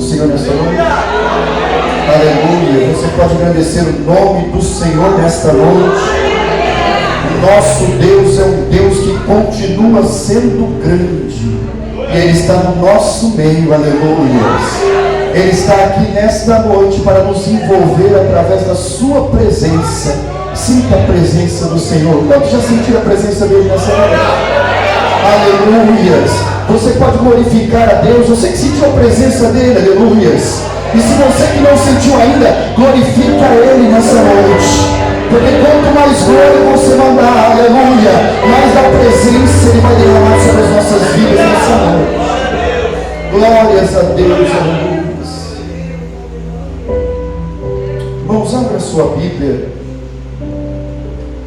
do Senhor nesta noite? Aleluia. Você pode agradecer o nome do Senhor nesta noite. O nosso Deus é um Deus que continua sendo grande. E Ele está no nosso meio, aleluia. Ele está aqui nesta noite para nos envolver através da sua presença. Sinta a presença do Senhor. Quantos já sentiram a presença dele nessa noite? Aleluias. Você pode glorificar a Deus. Você que sentiu a presença dele, aleluias. E se você que não sentiu ainda, glorifica Ele nessa noite. Porque quanto mais glória você mandar, aleluia, mais da presença Ele vai derramar sobre as nossas vidas nessa noite. Glórias a Deus, aleluia. Irmãos, abra a sua Bíblia,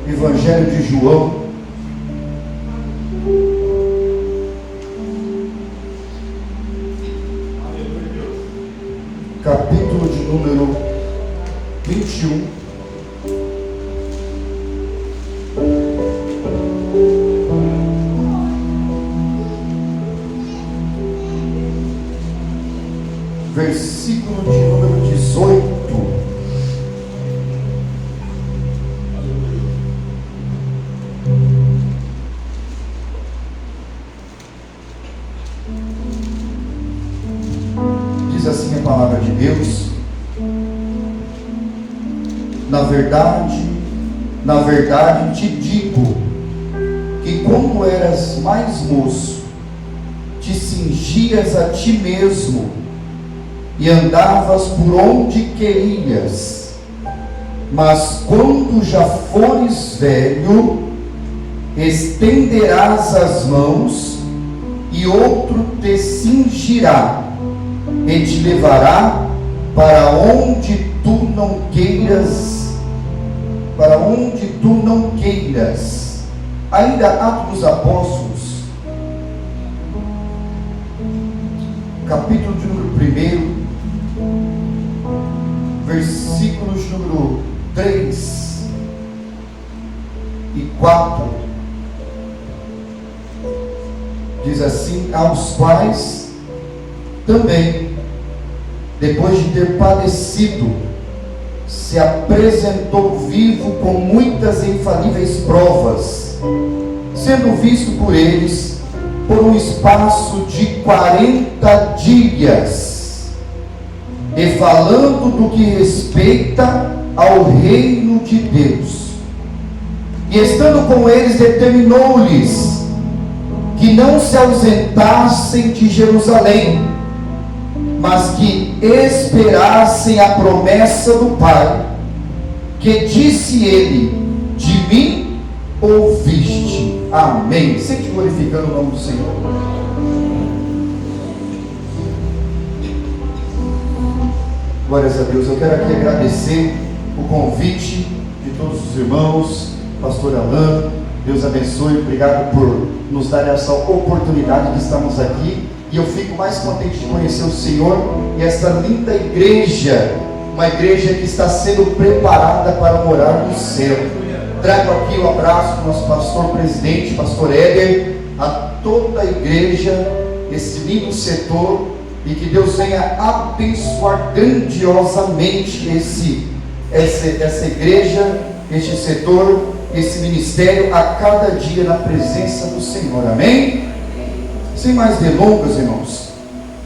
Evangelho de João, capítulo de número 21. Versículo de número 18. Diz assim a palavra de Deus: na verdade te digo, que quando eras mais moço, te cingias a ti mesmo, e andavas por onde querias, mas quando já fores velho, estenderás as mãos, e outro te cingirá, e te levará para onde tu não queiras, Ainda Atos dos Apóstolos, capítulo de número 1, versículos número 3 e 4, diz assim: aos quais também, depois de ter padecido, se apresentou vivo com muitas e infalíveis provas, sendo visto por eles por um espaço de 40 dias, e falando do que respeita ao reino de Deus. E estando com eles, determinou-lhes que não se ausentassem de Jerusalém, mas que esperassem a promessa do Pai, que disse ele: de mim ouviste. Amém. Sente glorificando o nome do Senhor. Glórias a Deus. Eu quero aqui agradecer o convite de todos os irmãos, pastor Alain. Deus abençoe, obrigado por nos dar essa oportunidade de estarmos aqui. E eu fico mais contente de conhecer o Senhor e essa linda igreja, uma igreja que está sendo preparada para morar no céu. Trago aqui o abraço do nosso pastor presidente, pastor Éder, a toda a igreja, esse lindo setor, e que Deus venha abençoar grandiosamente essa igreja, este setor, esse ministério, a cada dia na presença do Senhor. Amém? Sem mais delongas, irmãos,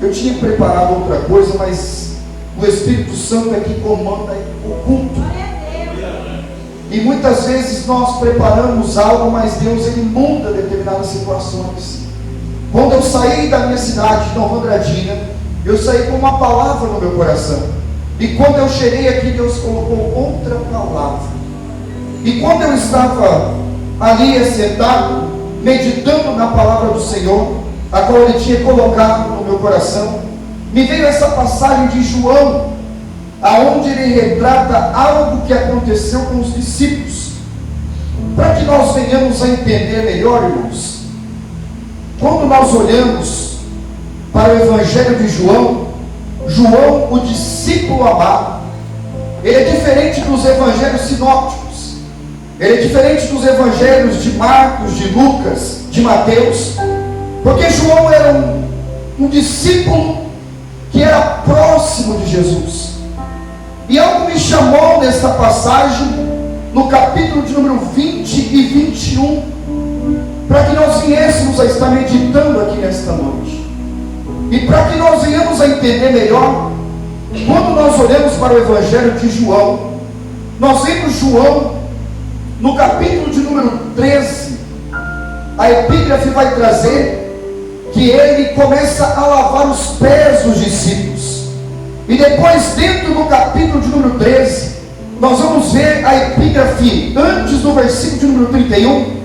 eu tinha preparado outra coisa, mas o Espírito Santo é que comanda o culto. E muitas vezes nós preparamos algo, mas Deus ele muda determinadas situações. Quando eu saí da minha cidade, de Nova Andradina, eu saí com uma palavra no meu coração. E quando eu cheguei aqui, Deus colocou outra palavra. E quando eu estava ali sentado, meditando na palavra do Senhor, a qual Ele tinha colocado no meu coração, me veio essa passagem de João, aonde ele retrata algo que aconteceu com os discípulos, para que nós venhamos a entender melhor, irmãos. Quando nós olhamos para o Evangelho de João, o discípulo amado, ele é diferente dos evangelhos sinópticos, ele é diferente dos evangelhos de Marcos, de Lucas, de Mateus, porque João era um discípulo que era próximo de Jesus. E algo me chamou nesta passagem, no capítulo de número 20 e 21, para que nós viéssemos a estar meditando aqui nesta noite. E para que nós venhamos a entender melhor, quando nós olhamos para o Evangelho de João, nós vemos João, no capítulo de número 13, a epígrafe vai trazer que ele começa a lavar os pés dos discípulos. E depois, dentro do capítulo de número 13, nós vamos ver a epígrafe antes do versículo de número 31,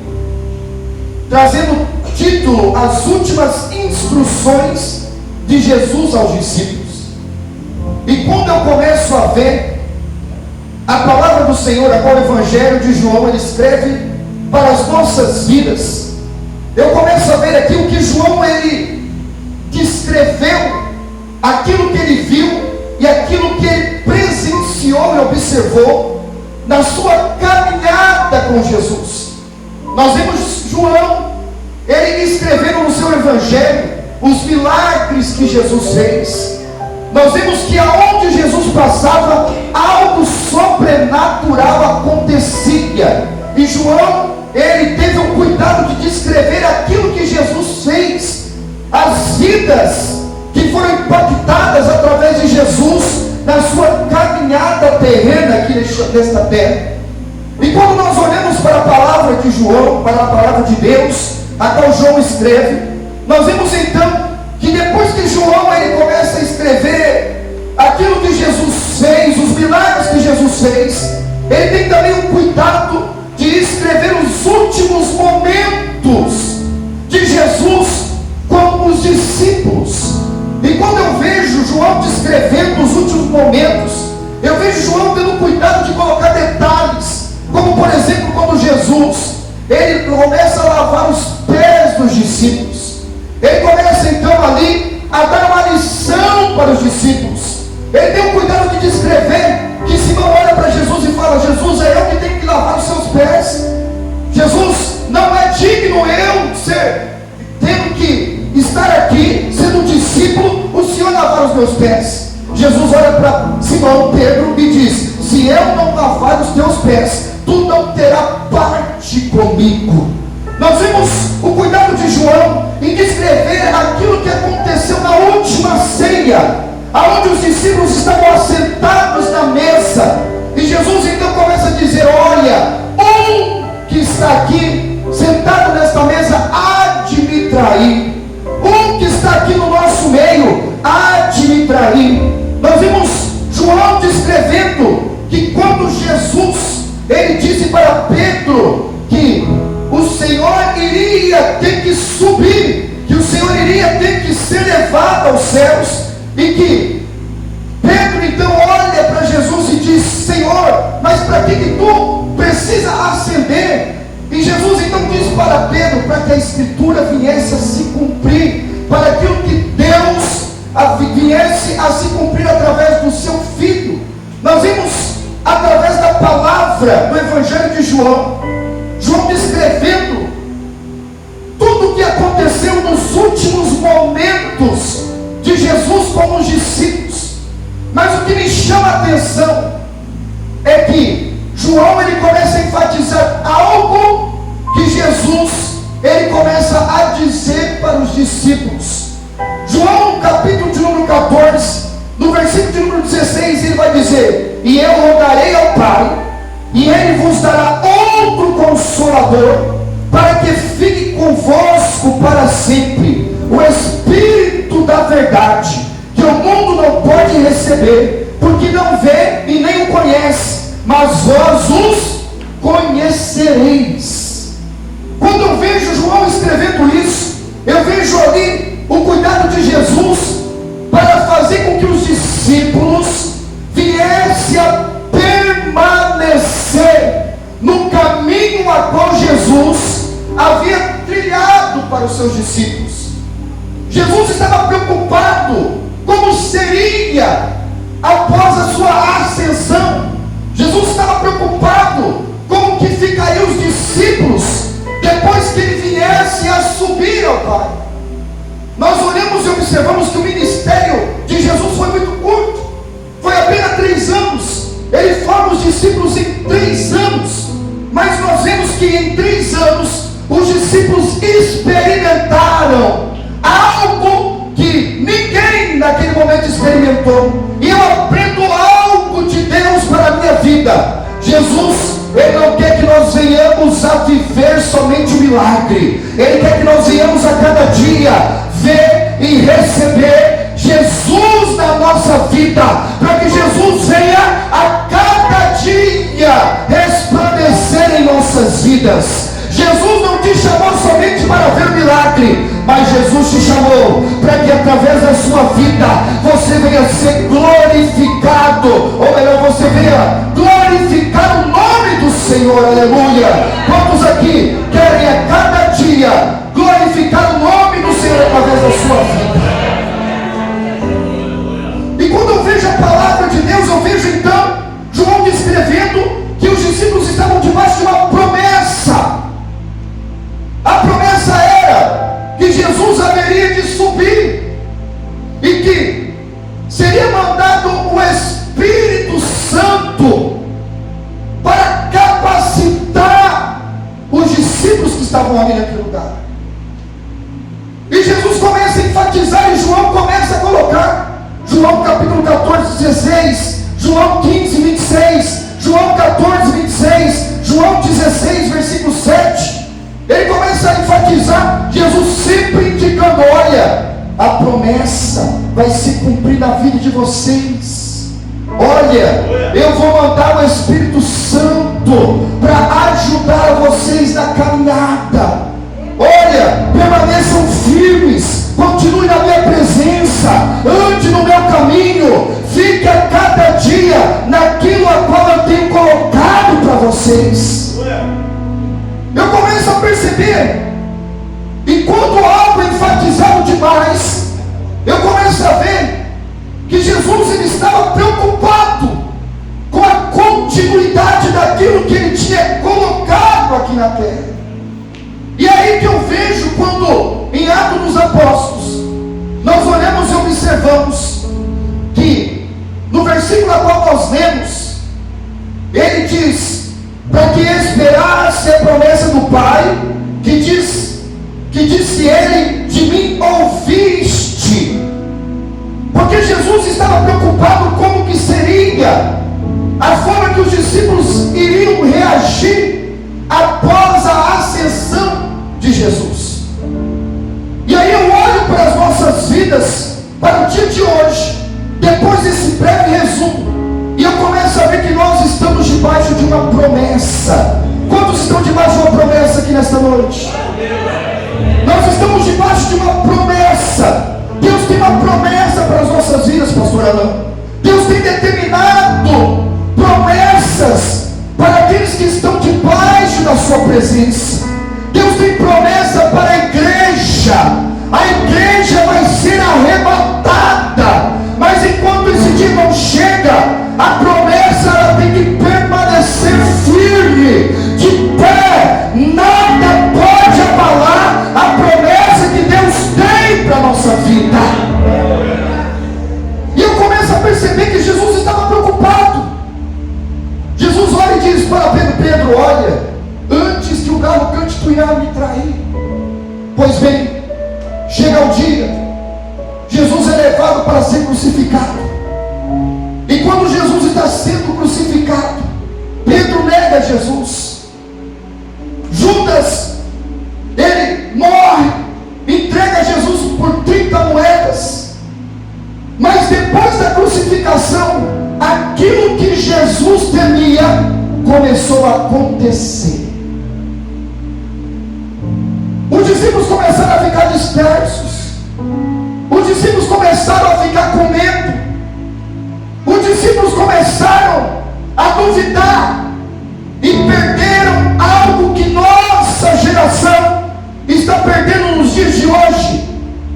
trazendo título: As últimas instruções de Jesus aos discípulos. E quando eu começo a ver a palavra do Senhor, a qual o Evangelho de João ele escreve para as nossas vidas, eu começo a ver aqui o que João ele descreveu, aquilo que ele viu e aquilo que ele presenciou e observou na sua caminhada com Jesus. Nós vemos João ele escrevendo no seu Evangelho os milagres que Jesus fez. Nós vemos que aonde Jesus passava, algo sobrenatural acontecia. E João, ele teve o cuidado de descrever aquilo que Jesus fez, as vidas que foram impactadas através de Jesus na sua caminhada terrena aqui nesta terra. E quando nós olhamos para a palavra de João, para a palavra de Deus, a qual João escreve, nós vemos então que depois que João ele começa a escrever aquilo que Jesus fez, os milagres que Jesus fez, ele tem também o cuidado de escrever os últimos momentos de Jesus com os discípulos. E quando eu vejo João descrevendo os últimos momentos, eu vejo João tendo cuidado de colocar detalhes, como por exemplo quando Jesus ele começa a lavar os pés dos discípulos. Ele começa então ali a dar uma lição para os discípulos. Ele tem o cuidado de descrever que Simão olha para Jesus e fala: Jesus, é eu que tenho que lavar os seus pés. Jesus, não é digno eu tendo que estar aqui, sendo discípulo, o Senhor lavar os meus pés. Jesus olha para Simão Pedro e diz: se eu não lavar os teus pés, tu não terá parte comigo. Nós vemos o cuidado de João em descrever aquilo que aconteceu na última ceia, aonde os discípulos estavam assentados na mesa, e Jesus então começa a dizer: olha, um que está aqui sentado nesta mesa há de me trair, um que está aqui no nosso meio há de me trair. Nós vimos João descrevendo que quando Jesus ele disse para Pedro que o Senhor iria ter que subir, que o Senhor iria ter que ser levado aos céus, e que Pedro então olha para Jesus e diz: Senhor, mas para que tu precisa ascender? E Jesus então diz para Pedro, para que a Escritura viesse a se cumprir, para aquilo que Deus viesse a se cumprir através do seu Filho. Nós vimos através da palavra do Evangelho de João, João descrevendo tudo o que aconteceu nos últimos momentos de Jesus com os discípulos. Mas o que me chama a atenção é que João ele começa a enfatizar algo que Jesus ele começa a dizer para os discípulos. João, capítulo de número 14, no versículo de número 16, ele vai dizer: e eu rogarei ao Pai, e ele vos dará outro Consolador, para que fique convosco para sempre, o Espírito da verdade, que o mundo não pode receber, porque não vê e nem o conhece, mas vós os conhecereis. Quando eu vejo João escrevendo isso, eu vejo ali o cuidado de Jesus para fazer com que os discípulos viessem a permanecer no caminho a qual Jesus havia trilhado para os seus discípulos. Jesus estava preocupado como seria após a sua ascensão. Jesus estava preocupado como que ficariam os discípulos depois que ele viesse a subir ao Pai. Nós olhamos e observamos que o ministério de de Jesus foi muito curto, foi apenas 3 anos. Ele forma os discípulos em 3 anos, mas nós vemos que em 3 anos os discípulos experimentaram algo que ninguém naquele momento experimentou. E eu aprendo algo de Deus para a minha vida. Jesus, Ele não quer que nós venhamos a viver somente o milagre. Ele quer que nós venhamos a cada dia ver e receber Jesus na nossa vida, para que Jesus venha a cada dia resplandecer em nossas vidas. Jesus não te chamou somente para ver milagre, mas Jesus te chamou para que através da sua vida você venha ser glorificado, ou melhor, você venha glorificar o nome do Senhor. Aleluia. Quantos aqui querem a cada dia glorificar o nome do Senhor através da sua vida? E quando eu vejo a palavra de Deus, eu vejo então João descrevendo que os discípulos estavam debaixo de uma promessa. A promessa era que Jesus haveria de subir e que seria mandado o Espírito Santo para capacitar os discípulos que estavam ali naquele lugar. E Jesus começa a enfatizar, e João começa a colocar, João capítulo 14, 16, João 15, 26, João 14, 26, João 16, versículo 7. Ele começa a enfatizar, Jesus sempre indicando: olha, a promessa vai se cumprir na vida de vocês. Olha, eu vou mandar o Espírito Santo para ajudar vocês na caminhada. Olha, permaneçam firmes, continue na minha presença, ande no meu caminho, fique a cada dia naquilo a qual eu tenho colocado para vocês. Eu começo a perceber, enquanto algo é enfatizado demais, eu começo a ver que Jesus ele estava preocupado com a continuidade daquilo que ele tinha colocado aqui na terra. E aí que eu vejo quando em Atos dos Apóstolos nós olhamos e observamos que no versículo a qual nós lemos, ele diz para que esperasse a promessa do Pai, que disse ele: de mim ouviste. Porque Jesus estava preocupado como que seria a forma que os discípulos iriam reagir após a ascensão de Jesus. E aí eu olho para as nossas vidas, para o dia de hoje, depois desse breve resumo, e eu começo a ver que nós estamos debaixo de uma promessa. Quantos estão debaixo de uma promessa aqui nesta noite? Nós estamos debaixo de uma promessa. Deus tem uma promessa para as nossas vidas, pastor Alain. Deus tem determinado promessas para aqueles que estão debaixo da sua presença. Deus tem promessa para a igreja. A igreja vai ser arrebatada, mas enquanto esse dia não chega, a promessa ela tem que permanecer firme, de pé. Nada pode abalar a promessa que Deus tem para a nossa vida. E eu começo a perceber que Jesus estava preocupado. Jesus olha e diz para Pedro: Pedro, olha, antes que o galo cante, tu irás me trair. Pois bem, chega o dia, Jesus é levado para ser crucificado. E quando Jesus está sendo crucificado, Pedro nega Jesus. Judas, ele morre, entrega Jesus por 30 moedas. Mas depois da crucificação, aquilo que Jesus temia começou a acontecer. Os discípulos começaram a ficar dispersos. Os discípulos começaram a ficar com medo. Os discípulos começaram a duvidar e perderam algo que nossa geração está perdendo nos dias de hoje,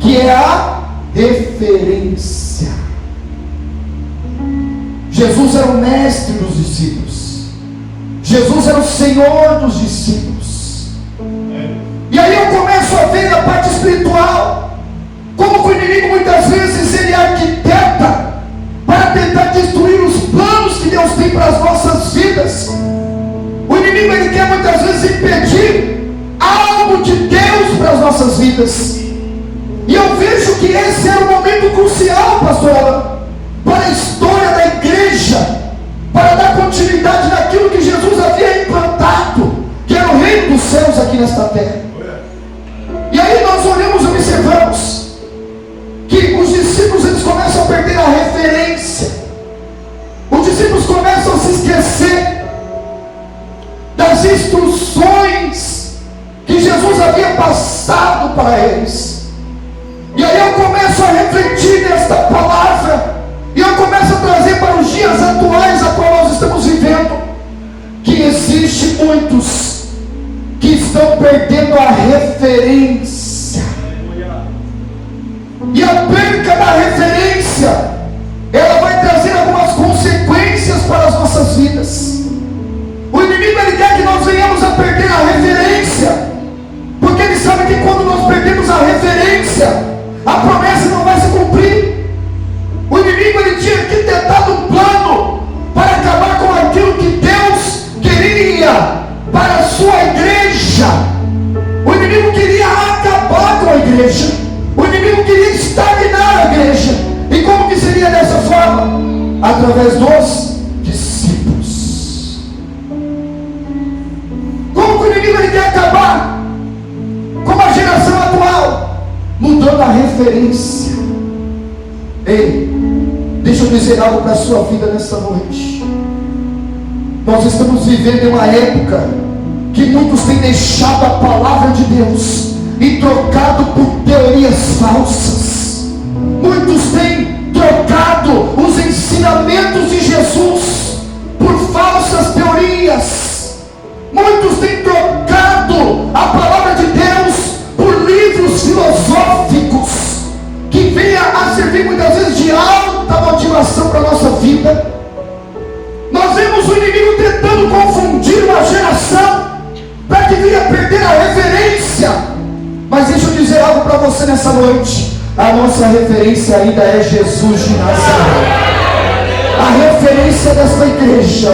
que é a referência. Jesus era o mestre dos discípulos. Jesus era o Senhor dos discípulos. E aí eu começo a ver na parte espiritual como o inimigo muitas vezes ele arquiteta para tentar destruir os planos que Deus tem para as nossas vidas. O inimigo ele quer muitas vezes impedir algo de Deus para as nossas vidas. E eu vejo que esse é um momento crucial, pastor, para a história da igreja, para dar continuidade naquilo que Jesus havia implantado, que era o reino dos céus aqui nesta terra. E aí nós olhamos e observamos que os discípulos eles começam a perder a referência. Os discípulos começam a se esquecer das instruções que Jesus havia passado para eles. E aí eu começo a refletir nesta palavra, e eu começo a trazer para os dias atuais a qual nós estamos vivendo, que existe muitos que estão perdendo a referência. E a perca da referência, ela vai trazer algumas consequências para as nossas vidas. O inimigo ele quer que nós venhamos a perder a referência, porque ele sabe que quando nós perdemos a referência, a promessa não vai se cumprir. O inimigo ele tinha arquitetado um plano para acabar com aquilo que Deus queria para a sua igreja. O inimigo queria acabar com a igreja. O inimigo queria estagnar a igreja. E como que seria dessa forma? Através dos discípulos. Como que o inimigo ele quer acabar com a geração atual? Mudando a referência. Ei, deixa eu dizer algo para a sua vida nessa noite. Nós estamos vivendo em uma época que muitos têm deixado a palavra de Deus e trocado por teorias falsas. Muitos têm trocado os ensinamentos de Jesus por falsas teorias. Muitos têm trocado a palavra de Deus por livros filosóficos que venha a servir muitas vezes de alta motivação para a nossa vida. Nós vemos o inimigo tentando confundir uma geração para que venha perder a referência. Mas deixa eu dizer algo para você nessa noite. A nossa referência ainda é Jesus de Nazaré. A referência desta igreja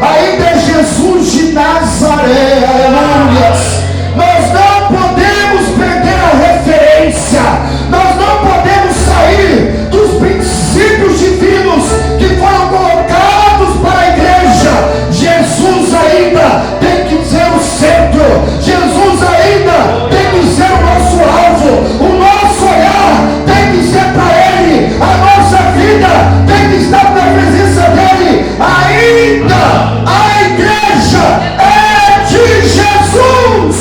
ainda é Jesus de Nazaré. Aleluias. Nós não podemos perder a referência. Nós não podemos sair dos princípios divinos que foram colocados para a igreja. Jesus ainda tem que ser o centro. Jesus ainda tem que ser o nosso alvo. O nosso olhar tem que ser para Ele. A nossa vida tem que estar na presença dEle. Ainda a igreja é de Jesus.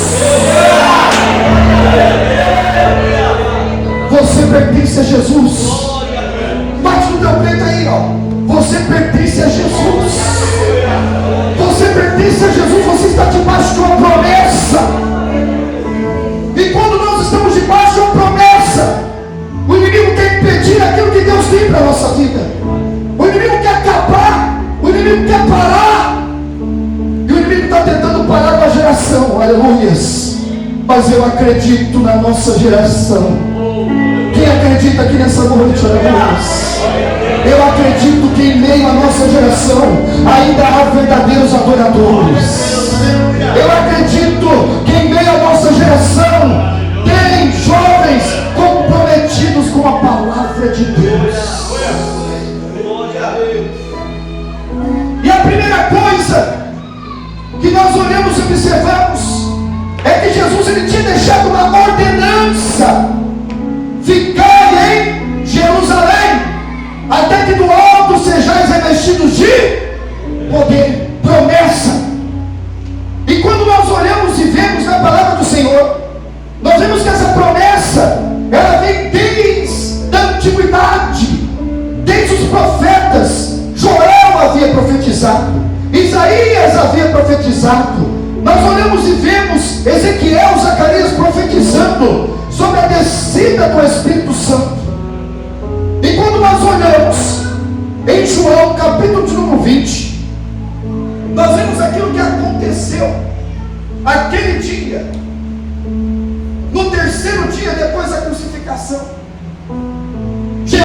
Você pertence a Jesus. Bate no teu peito aí, ó. Você pertence a Jesus. Você pertence a Jesus. Você está debaixo de uma promessa. E quando nós estamos debaixo de uma promessa, o inimigo quer impedir aquilo que Deus tem para a nossa vida. O inimigo quer acabar. O inimigo quer parar. E o inimigo está tentando parar com a geração. Aleluias. Mas eu acredito na nossa geração. Quem acredita aqui nessa noite? Aleluias. Eu acredito que em meio à nossa geração ainda há verdadeiros adoradores. Eu acredito que em meio à nossa geração tem jovens comprometidos com a palavra de Deus. E a primeira coisa que nós olhamos e observamos é que Jesus ele tinha deixado uma ordenança: ficai em Jerusalém, até que do alto sejais revestidos de poder. Promessa. E quando nós olhamos e vemos na palavra do Senhor, nós vemos que essa promessa ela vem desde a antiguidade, desde os profetas. Joel havia profetizado, Isaías havia profetizado. Nós olhamos e vemos Ezequiel, Zacarias profetizando sobre a descida do Espírito Santo. E quando nós olhamos em João capítulo de número 20, nós vemos aquilo que aconteceu aquele dia.